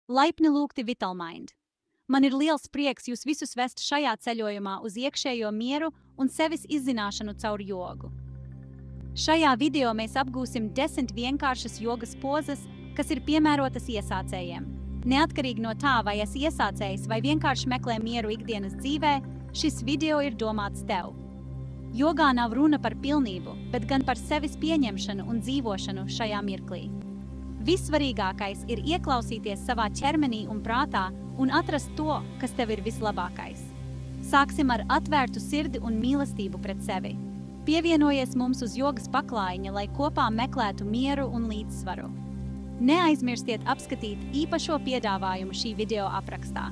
Laipni lūgti Vitalmind! Man ir liels prieks jūs visus vest šajā ceļojumā uz iekšējo mieru un sevis izzināšanu caur jogu. Šajā video mēs apgūsim 10 vienkāršas jogas pozas, kas ir piemērotas iesācējiem. Neatkarīgi no tā, vai esi iesācējs vai vienkārši meklē mieru ikdienas dzīvē, šis video ir domāts tev. Jogā nav runa par pilnību, bet gan par sevis pieņemšanu un dzīvošanu šajā mirklī. Vissvarīgākais ir ieklausīties savā ķermenī un prātā un atrast to, kas tev ir vislabākais. Sāksim ar atvērtu sirdi un mīlestību pret sevi. Pievienojies mums uz jogas paklājiņa, lai kopā meklētu mieru un līdzsvaru. Neaizmirstiet apskatīt īpašo piedāvājumu šī video aprakstā.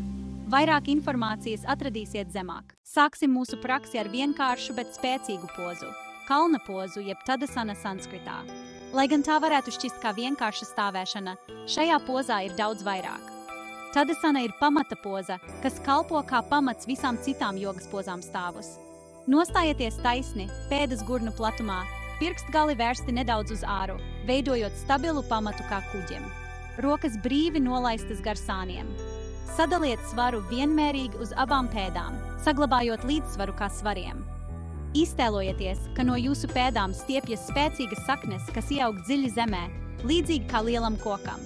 Vairāk informācijas atradīsiet zemāk. Sāksim mūsu praksi ar vienkāršu, bet spēcīgu pozu – kalna pozu jeb Tadasana sanskritā. Lai gan tā varētu šķist kā vienkārša stāvēšana, šajā pozā ir daudz vairāk. Tadasana ir pamata poza, kas kalpo kā pamats visām citām jogas pozām stāvus. Nostājieties taisni, pēdas gurnu platumā, pirkstgali vērsti nedaudz uz āru, veidojot stabilu pamatu kā kuģim. Rokas brīvi nolaistas gar sāniem. Sadaliet svaru vienmērīgi uz abām pēdām, saglabājot līdzsvaru kā svariem. Iztēlojieties, ka no jūsu pēdām stiepjas spēcīgas saknes, kas ieaug dziļi zemē, līdzīgi kā lielam kokam.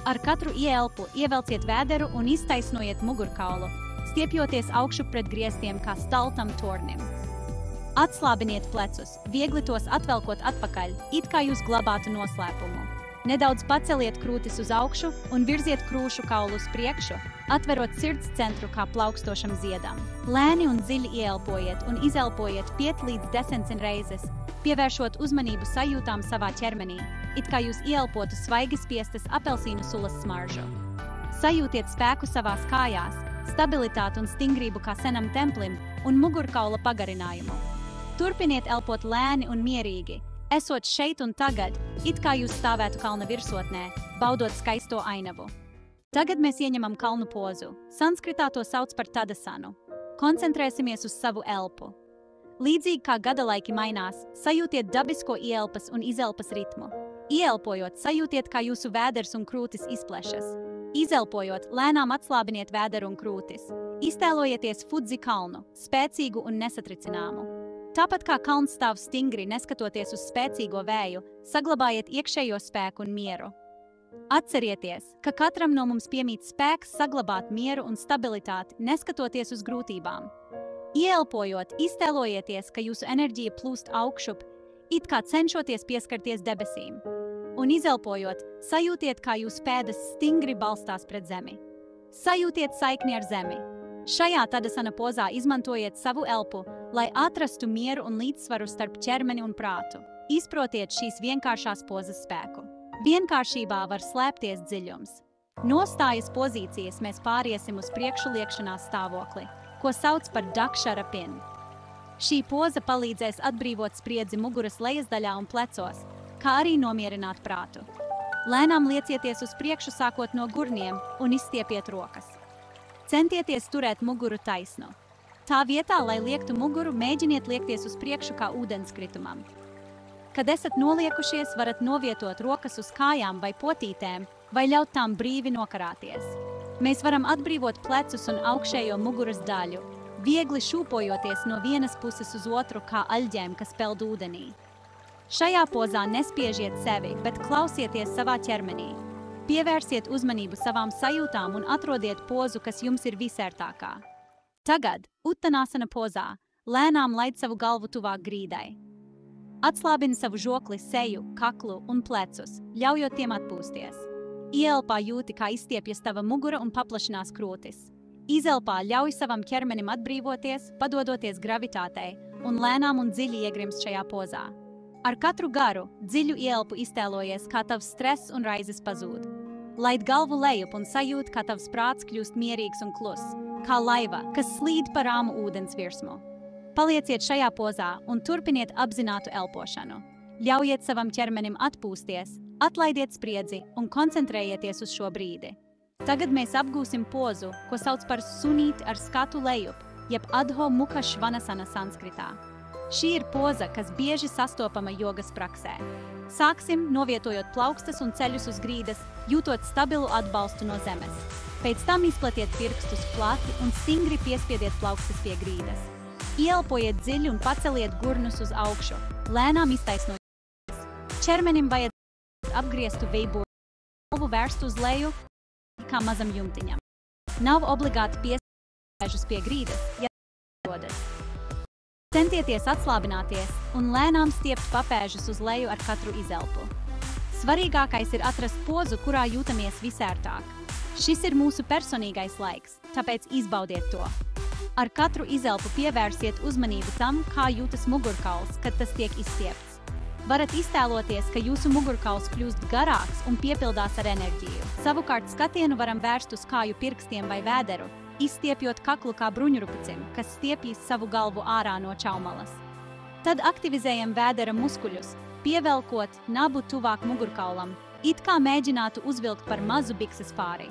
Ar katru ieelpu ievelciet vēderu un iztaisnojiet mugurkaulu, stiepjoties augšu pret griestiem kā staltam tornim. Atslābiniet plecus, viegli tos atvelkot atpakaļ, it kā jūs glabātu noslēpumu. Nedaudz paceliet krūtis uz augšu un virziet krūšu kaulu uz priekšu, atverot sirds centru kā plaukstošam ziedam. Lēni un dziļi ieelpojiet un izelpojiet 5 līdz 10 reizes, pievēršot uzmanību sajūtām savā ķermenī, it kā jūs ieelpotu svaigi spiestas apelsīnu sulas smaržu. Sajūtiet spēku savās kājās, stabilitāti un stingrību kā senam templim un mugurkaula pagarinājumu. Turpiniet elpot lēni un mierīgi, esot šeit un tagad, it kā jūs stāvētu kalna virsotnē, baudot skaisto ainavu. Tagad mēs ieņemam kalnu pozu. Sanskritā to sauc par Tadasanu. Koncentrēsimies uz savu elpu. Līdzīgi kā gadalaiki mainās, sajūtiet dabisko ieelpas un izelpas ritmu. Ieelpojot, sajūtiet, kā jūsu vēders un krūtis izplešas. Izelpojot, lēnām atslābiniet vēderu un krūtis. Iztēlojieties Fudzi kalnu, spēcīgu un nesatricināmu. Tāpat kā kalns stāv stingri, neskatoties uz spēcīgo vēju, saglabājiet iekšējo spēku un mieru. Atcerieties, ka katram no mums piemīt spēks saglabāt mieru un stabilitāti, neskatoties uz grūtībām. Ieelpojot, iztēlojieties, ka jūsu enerģija plūst augšup, it kā cenšoties pieskarties debesīm. Un izelpojot, sajūtiet, kā jūsu pēdas stingri balstās pret zemi. Sajūtiet saikni ar zemi. Šajā Tadasana pozā izmantojiet savu elpu, lai atrastu mieru un līdzsvaru starp ķermeni un prātu. Izprotiet šīs vienkāršās pozas spēku. Vienkāršībā var slēpties dziļums. Nostājas pozīcijas mēs pāriesim uz priekšliekšanās stāvokli, ko sauc par Dakshara pin. Šī poza palīdzēs atbrīvot spriedzi muguras lejasdaļā un plecos, kā arī nomierināt prātu. Lēnām liecieties uz priekšu sākot no gurniem un izstiepiet rokas. Centieties turēt muguru taisnu. Tā vietā, lai liektu muguru, mēģiniet liekties uz priekšu kā ūdenskritumam. Kad esat noliekušies, varat novietot rokas uz kājām vai potītēm, vai ļaut tām brīvi nokarāties. Mēs varam atbrīvot plecus un augšējo muguras daļu, viegli šūpojoties no vienas puses uz otru kā aļģēm, kas peld ūdenī. Šajā pozā nespiežiet sevi, bet klausieties savā ķermenī. Pievērsiet uzmanību savām sajūtām un atrodiet pozu, kas jums ir visērtākā. Tagad, Uttanasana pozā, lēnām laid savu galvu tuvāk grīdai. Atslābini savu žokli, seju, kaklu un plecus, ļaujot tiem atpūsties. Ieelpā jūti, kā izstiepjas tava mugura un paplašinās krūtis. Izelpā ļauj savam ķermenim atbrīvoties, padodoties gravitātei, un lēnām un dziļi iegrimst šajā pozā. Ar katru garu, dziļu ieelpu iztēlojies, kā tavs stress un raizes pazūd. Laid galvu lejup un sajūt, kā tavs prāts kļūst mierīgs un kluss, kā laiva, kas slīd pa rāmu ūdens virsmu. Palieciet šajā pozā un turpiniet apzinātu elpošanu. Ļaujiet savam ķermenim atpūsties, atlaidiet spriedzi un koncentrējieties uz šo brīdi. Tagad mēs apgūsim pozu, ko sauc par sunīt ar skatu lejup, jeb Adho Mukha Svanasana sanskritā. Šī ir poza, kas bieži sastopama jogas praksē. Sāksim, novietojot plaukstas un ceļus uz grīdas, jūtot stabilu atbalstu no zemes. Pēc tam izplatiet pirkstus plati un stingri piespiediet plaukstas pie grīdas. Ieelpojiet dziļi un paceliet gurnus uz augšu, lēnām iztaisnojot. Ķermenim vajadzētu apgrieztu veibu galvu vērstu uz leju, kā mazam jumtiņam. Nav obligāti piespiežus pie grīdas, ja dodas. Centieties atslābināties un lēnām stiept papēžus uz leju ar katru izelpu. Svarīgākais ir atrast pozu, kurā jūtamies visērtāk. Šis ir mūsu personīgais laiks, tāpēc izbaudiet to. Ar katru izelpu pievērsiet uzmanību tam, kā jūtas mugurkauls, kad tas tiek izstiepts. Varat iztēloties, ka jūsu mugurkauls kļūst garāks un piepildās ar enerģiju. Savukārt skatienu varam vērst uz kāju pirkstiem vai vēderu, izstiepjot kaklu kā bruņurupucim, kas stiepjas savu galvu ārā no čaumalas. Tad aktivizējam vēdera muskuļus, pievelkot nabu tuvāk mugurkaulam, it kā mēģinātu uzvilkt par mazu bikses pāri.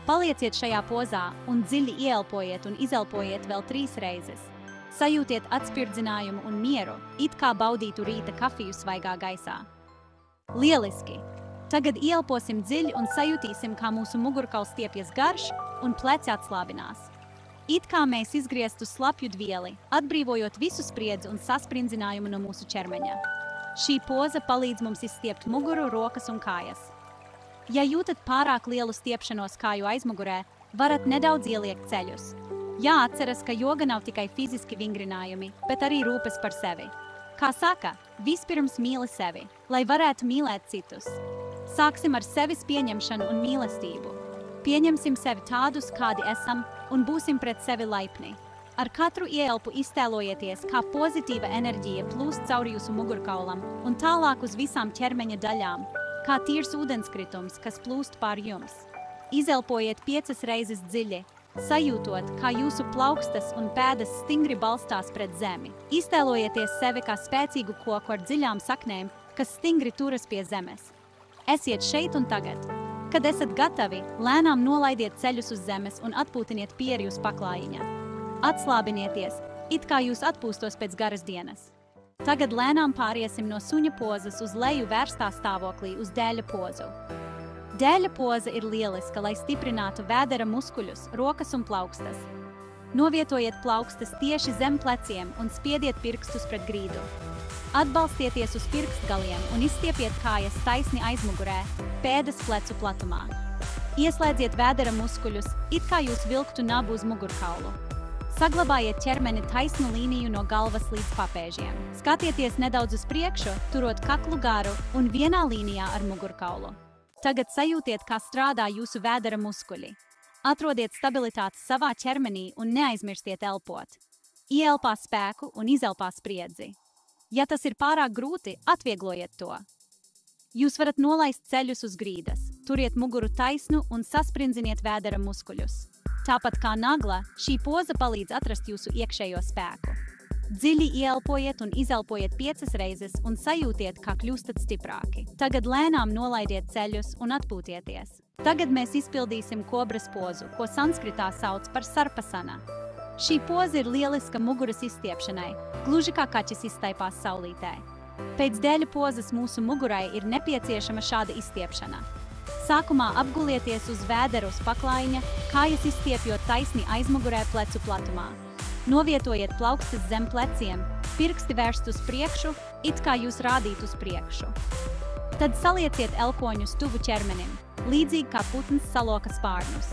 Palieciet šajā pozā un dziļi ieelpojiet un izelpojiet vēl 3 reizes. Sajūtiet atspirdzinājumu un mieru, it kā baudītu rīta kafiju svaigā gaisā. Lieliski! Tagad ieelposim dziļi un sajutīsim, kā mūsu mugurkauls stiepjas garš un pleci atslābinās. It kā mēs izgrieztu slapju dvieli, atbrīvojot visu spriedzi un sasprindzinājumu no mūsu ķermeņa. Šī poza palīdz mums izstiept muguru, rokas un kājas. Ja jūtat pārāk lielu stiepšanos kāju aizmugurē, varat nedaudz ieliekt ceļus. Jāatceras, ka joga nav tikai fiziski vingrinājumi, bet arī rūpes par sevi. Kā saka, vispirms mīli sevi, lai varētu mīlēt citus. Sāksim ar sevis pieņemšanu un mīlestību. Pieņemsim sevi tādus, kādi esam, un būsim pret sevi laipni. Ar katru ieelpu iztēlojieties, kā pozitīva enerģija plūst cauri jūsu mugurkaulam un tālāk uz visām ķermeņa daļām, kā tīrs ūdenskritums, kas plūst pār jums. Izelpojiet 5 reizes dziļi, sajūtot, kā jūsu plaukstas un pēdas stingri balstās pret zemi. Iztēlojieties sevi kā spēcīgu koku ar dziļām saknēm, kas stingri turas pie zemes. Esiet šeit un tagad. Kad esat gatavi, lēnām nolaidiet ceļus uz zemes un atpūtiniet pieri uz paklājiņa. Atslābinieties, it kā jūs atpūstos pēc garas dienas. Tagad lēnām pāriesim no suņa pozas uz leju vērstā stāvoklī uz dēļa pozu. Dēļa poza ir lieliska, lai stiprinātu vēdera muskuļus, rokas un plaukstas. Novietojiet plaukstas tieši zem pleciem un spiediet pirkstus pret grīdu. Atbalstieties uz pirkstgaliem un izstiepiet kājas taisni aizmugurē, pēdas plecu platumā. Ieslēdziet vēdera muskuļus, it kā jūs vilktu nabu uz mugurkaulu. Saglabājiet ķermeni taisnu līniju no galvas līdz papēžiem. Skatieties nedaudz uz priekšu, turot kaklu garu un vienā līnijā ar mugurkaulu. Tagad sajūtiet, kā strādā jūsu vēdera muskuļi. Atrodiet stabilitāti savā ķermenī un neaizmirstiet elpot. Ieelpā spēku un izelpā spriedzi. Ja tas ir pārāk grūti, atvieglojiet to. Jūs varat nolaist ceļus uz grīdas, turiet muguru taisnu un sasprindziniet vēdera muskuļus. Tāpat kā nagla, šī poza palīdz atrast jūsu iekšējo spēku. Dziļi ieelpojiet un izelpojiet 5 reizes un sajūtiet, kā kļūstat stiprāki. Tagad lēnām nolaidiet ceļus un atpūtieties. Tagad mēs izpildīsim kobras pozu, ko sanskritā sauc par sarpasana. Šī poza ir lieliska muguras izstiepšanai, gluži kā kaķis izstaipās saulītē. Pēc dēļa pozas mūsu mugurai ir nepieciešama šāda izstiepšana. Sākumā apgulieties uz vēdera uz paklājiņa, kājas izstiepjot taisni aizmugurē plecu platumā. Novietojiet plaukstas zem pleciem, pirksti vērst uz priekšu, it kā jūs rādītu uz priekšu. Tad salieciet elkoņus tuvu ķermenim, līdzīgi kā putns saloka spārnus.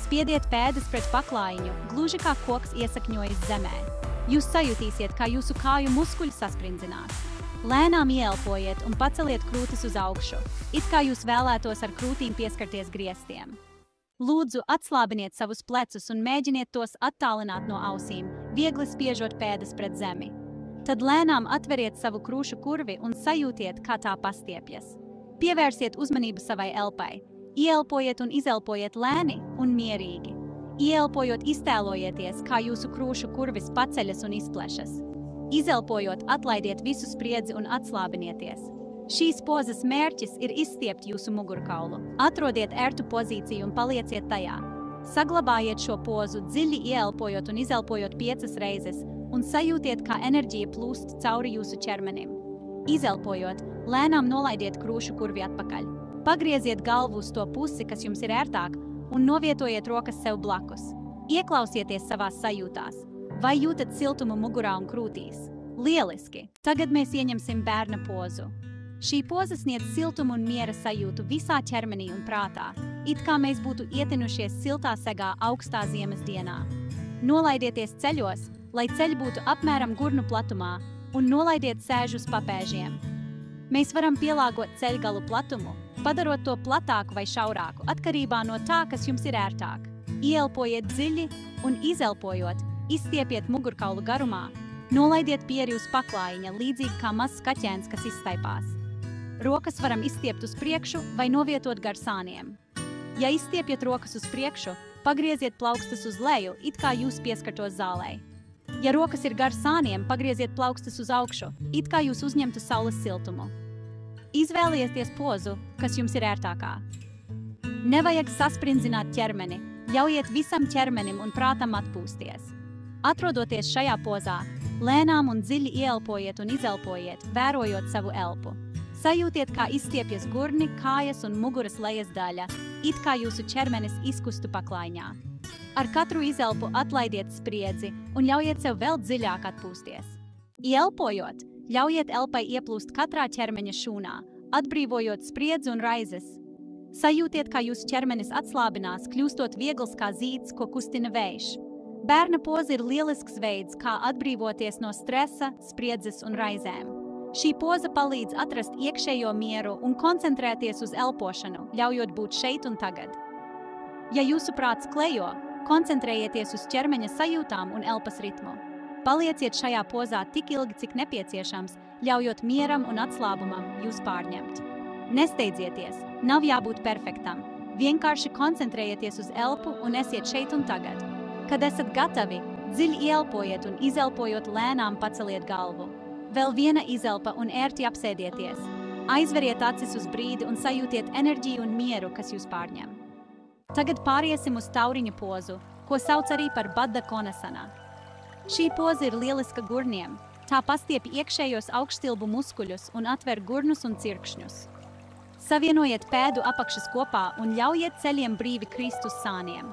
Spiediet pēdas pret paklājiņu, gluži kā koks iesakņojas zemē. Jūs sajutīsiet, kā jūsu kāju muskuļi saspringzinās. Lēnām ieelpojiet un paceliet krūtis uz augšu, it kā jūs vēlētos ar krūtīm pieskarties griestiem. Lūdzu, atslābiniet savus plecus un mēģiniet tos attālināt no ausīm, viegli spiežot pēdas pret zemi. Tad lēnām atveriet savu krūšu kurvi un sajūtiet, kā tā pastiepjas. Pievērsiet uzmanību savai elpai. Ieelpojiet un izelpojiet lēni un mierīgi. Ieelpojot, iztēlojieties, kā jūsu krūšu kurvis paceļas un izplešas. Izelpojot, atlaidiet visu spriedzi un atslābinieties. Šīs pozas mērķis ir izstiept jūsu mugurkaulu. Atrodiet ērtu pozīciju un palieciet tajā. Saglabājiet šo pozu, dziļi ieelpojot un izelpojot 5 reizes un sajūtiet, kā enerģija plūst cauri jūsu ķermenim. Izelpojot, lēnām nolaidiet krūšu kurvi atpakaļ. Pagrieziet galvu uz to pusi, kas jums ir ērtāk, un novietojiet rokas sev blakus. Ieklausieties savās sajūtās. Vai jūtat siltumu mugurā un krūtīs? Lieliski! Tagad mēs ieņemsim bērna pozu. Šī poza sniedz siltumu un miera sajūtu visā ķermenī un prātā, it kā mēs būtu ietinušies siltā segā augstā ziemas dienā. Nolaidieties ceļos, lai ceļi būtu apmēram gurnu platumā, un nolaidiet sēžus papēžiem. Mēs varam pielāgot ceļgalu platumu, padarot to platāku vai šaurāku, atkarībā no tā, kas jums ir ērtāk. Ieelpojiet dziļi un izelpojot, izstiepiet mugurkaulu garumā, nolaidiet pieri uz paklājiņa, līdzīgi kā mazs kaķēns, kas izstaipās. Rokas varam izstiept uz priekšu vai novietot gar sāniem. Ja izstiepjat rokas uz priekšu, pagrieziet plaukstas uz leju, it kā jūs pieskartos zālei. Ja rokas ir gar sāniem, pagrieziet plaukstas uz augšu, it kā jūs uzņemtu saules siltumu. Izvēlieties pozu, kas jums ir ērtākā. Nevajag saspringzināt ķermeni, ļaujiet visam ķermenim un prātam atpūsties. Atrodoties šajā pozā, lēnām un dziļi ieelpojiet un izelpojiet, vērojot savu elpu. Sajūtiet, kā izstiepjas gurni, kājas un muguras lejas daļa, it kā jūsu ķermenis izkustu paklājiņā. Ar katru izelpu atlaidiet spriedzi un ļaujiet sev vēl dziļāk atpūsties. Ieelpojot, ļaujiet elpai ieplūst katrā ķermeņa šūnā, atbrīvojot spriedzi un raizes. Sajūtiet, kā jūsu ķermenis atslābinās, kļūstot viegls kā zīds, ko kustina vējš. Bērna poza ir lielisks veids, kā atbrīvoties no stresa, spriedzes un raizēm. Šī poza palīdz atrast iekšējo mieru un koncentrēties uz elpošanu, ļaujot būt šeit un tagad. Ja jūsu prāts klejo, koncentrējieties uz ķermeņa sajūtām un elpas ritmu. Palieciet šajā pozā tik ilgi, cik nepieciešams, ļaujot mieram un atslābumam jūs pārņemt. Nesteidzieties, nav jābūt perfektam. Vienkārši koncentrējieties uz elpu un esiet šeit un tagad. Kad esat gatavi, dziļi ieelpojiet un izelpojot lēnām paceliet galvu. Vēl viena izelpa un ērti apsēdieties. Aizveriet acis uz brīdi un sajūtiet enerģiju un mieru, kas jūs pārņem. Tagad pāriesim uz tauriņa pozu, ko sauc arī par Baddha Konasana. Šī poza ir lieliska gurniem. Tā pastiepj iekšējos augšstilbu muskuļus un atver gurnus un cirkšņus. Savienojiet pēdu apakšas kopā un ļaujiet ceļiem brīvi krist uz sāniem.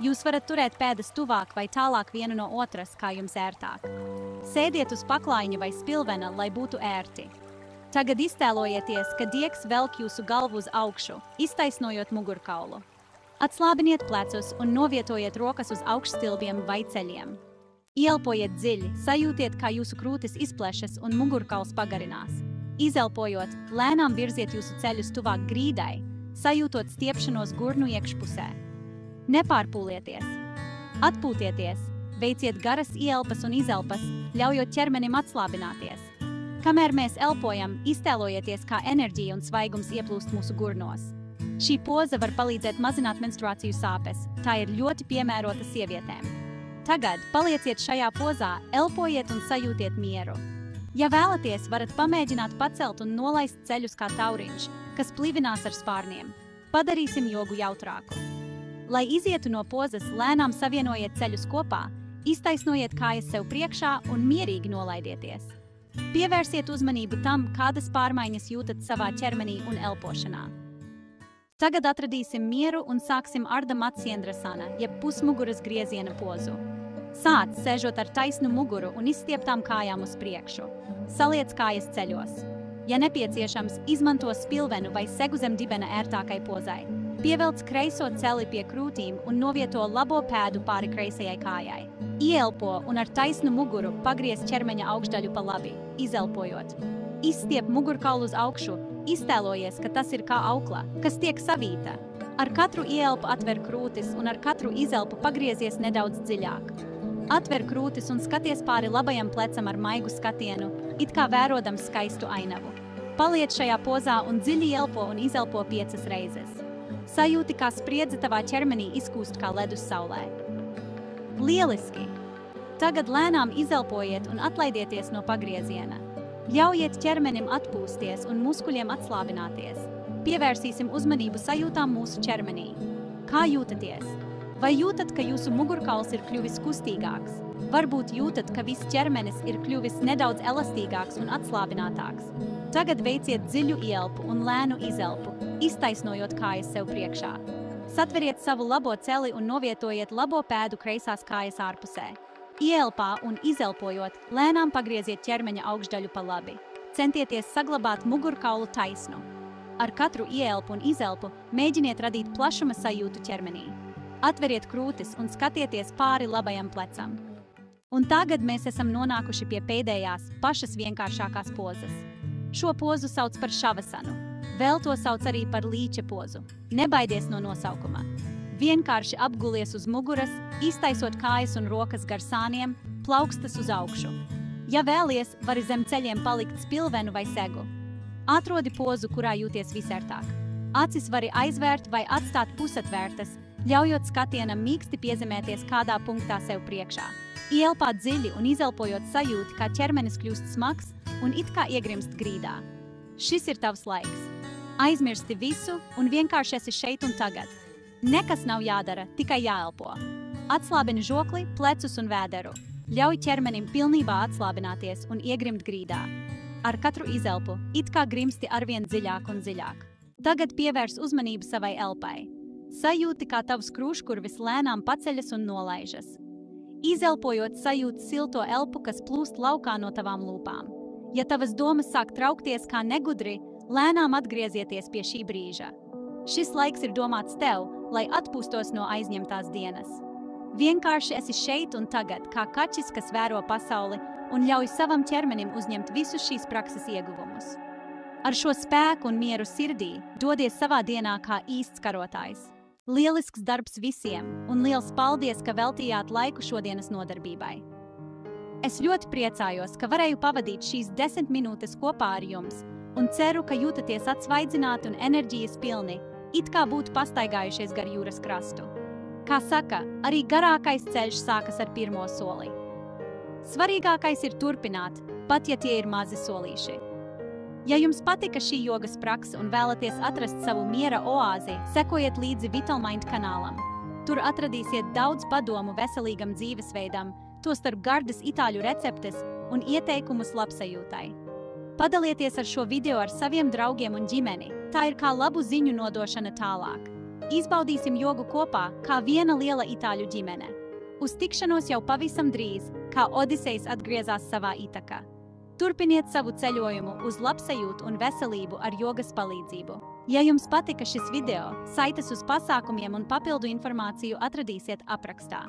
Jūs varat turēt pēdas tuvāk vai tālāk vienu no otras, kā jums ērtāk. Sēdiet uz paklājiņa vai spilvena, lai būtu ērti. Tagad iztēlojieties, ka diegs velk jūsu galvu uz augšu, iztaisnojot mugurkaulu. Atslābiniet plecus un novietojiet rokas uz augšstilbiem vai ceļiem. Ieelpojiet dziļi, sajūtiet, kā jūsu krūtis izplešas un mugurkauls pagarinās. Izelpojot, lēnām virziet jūsu ceļus tuvāk grīdai, sajūtot stiepšanos gurnu iekšpusē. Nepārpūlieties. Atpūtieties, veiciet garas ieelpas un izelpas, ļaujot ķermenim atslābināties. Kamēr mēs elpojam, iztēlojieties, kā enerģija un svaigums ieplūst mūsu gurnos. Šī poza var palīdzēt mazināt menstruāciju sāpes, tā ir ļoti piemērota sievietēm. Tagad palieciet šajā pozā, elpojiet un sajūtiet mieru. Ja vēlaties, varat pamēģināt pacelt un nolaist ceļus kā tauriņš, kas plivinās ar spārniem. Padarīsim jogu jautrāku. Lai izietu no pozas, lēnām savienojiet ceļus kopā, iztaisnojiet kājas sev priekšā un mierīgi nolaidieties. Pievērsiet uzmanību tam, kādas pārmaiņas jūtat savā ķermenī un elpošanā. Tagad atradīsim mieru un sāksim Ardha Matsyendrasana, jeb pusmuguras grieziena pozu. Sāc, sēžot ar taisnu muguru un izstieptām kājām uz priekšu. Saliec kājas ceļos. Ja nepieciešams, izmanto spilvenu vai segu zem dibena ērtākai pozai. Pievelc kreiso celi pie krūtīm un novieto labo pēdu pāri kreisajai kājai. Ieelpo un ar taisnu muguru pagriez ķermeņa augšdaļu pa labi, izelpojot. Izstiep mugurkaulu uz augšu, iztēlojies, ka tas ir kā aukla, kas tiek savīta. Ar katru ieelpu atver krūtis un ar katru izelpu pagriezies nedaudz dziļāk. Atver krūtis un skaties pāri labajam plecam ar maigu skatienu, it kā vērodams skaistu ainavu. Paliec šajā pozā un dziļi ielpo un izelpo 5 reizes. Sajūti, kā spriedze tavā ķermenī izkūst kā ledus saulē. Lieliski! Tagad lēnām izelpojiet un atlaidieties no pagrieziena. Ļaujiet ķermenim atpūsties un muskuļiem atslābināties. Pievērsīsim uzmanību sajūtām mūsu ķermenī. Kā jūtaties? Vai jūtat, ka jūsu mugurkauls ir kļuvis kustīgāks? Varbūt jūtat, ka viss ķermenis ir kļuvis nedaudz elastīgāks un atslābinātāks. Tagad veiciet dziļu ielpu un lēnu izelpu, iztaisnojot kājas sev priekšā. Satveriet savu labo celi un novietojiet labo pēdu kreisās kājas ārpusē. Ielpā un izelpojot, lēnām pagrieziet ķermeņa augšdaļu pa labi. Centieties saglabāt mugurkaulu taisnu. Ar katru ielpu un izelpu mēģiniet radīt plašuma sajūtu ķermenī. Atveriet krūtis un skatieties pāri labajam plecam. Un tagad mēs esam nonākuši pie pēdējās, pašas vienkāršākās pozas. Šo pozu sauc par šavasanu. Vēl to sauc arī par līča pozu. Nebaidies no nosaukuma. Vienkārši apgulies uz muguras, iztaisot kājas un rokas gar sāniem, plaukstas uz augšu. Ja vēlies, vari zem ceļiem palikt spilvenu vai segu. Atrodi pozu, kurā jūties visērtāk. Acis vari aizvērt vai atstāt pusatvērtas, ļaujot skatienam mīksti piezemēties kādā punktā sev priekšā. Ielpāt dziļi un izelpojot sajūti, kā ķermenis kļūst smags un it kā iegrimst grīdā. Šis ir tavs laiks. Aizmirsti visu un vienkārši esi šeit un tagad. Nekas nav jādara, tikai jāelpo. Atslābini žokli, plecus un vēderu. Ļauj ķermenim pilnībā atslābināties un iegrimt grīdā. Ar katru izelpu it kā grimsti arvien dziļāk un dziļāk. Tagad pievērs uzmanību savai elpai. Sajūti, kā tavs krūškurvis lēnām paceļas un nolaižas. Izelpojot, sajūti silto elpu, kas plūst laukā no tavām lūpām. Ja tavas domas sāk traukties kā negudri, lēnām atgriezieties pie šī brīža. Šis laiks ir domāts tev, lai atpūstos no aizņemtās dienas. Vienkārši esi šeit un tagad, kā kaķis, kas vēro pasauli un ļauj savam ķermenim uzņemt visus šīs prakses ieguvumus. Ar šo spēku un mieru sirdī dodies savā dienā kā īsts karotājs. Lielisks darbs visiem, un liels paldies, ka veltījāt laiku šodienas nodarbībai. Es ļoti priecājos, ka varēju pavadīt šīs 10 minūtes kopā ar jums, un ceru, ka jūtaties atsvaidzināti un enerģijas pilni, it kā būtu pastaigājušies gar jūras krastu. Kā saka, arī garākais ceļš sākas ar pirmo soli. Svarīgākais ir turpināt, pat ja tie ir mazi solīši. Ja jums patika šī jogas prakse un vēlaties atrast savu miera oāzi, sekojiet līdzi Vitalmind kanālam. Tur atradīsiet daudz padomu veselīgam dzīvesveidam, tostarp gardas itāļu receptes un ieteikumus labsajūtai. Padalieties ar šo video ar saviem draugiem un ģimeni, tā ir kā labu ziņu nodošana tālāk. Izbaudīsim jogu kopā, kā viena liela itāļu ģimene. Uz tikšanos jau pavisam drīz, kā Odisejs atgriezās savā Itakā. Turpiniet savu ceļojumu uz labsajūtu un veselību ar jogas palīdzību. Ja jums patika šis video, saites uz pasākumiem un papildu informāciju atradīsiet aprakstā.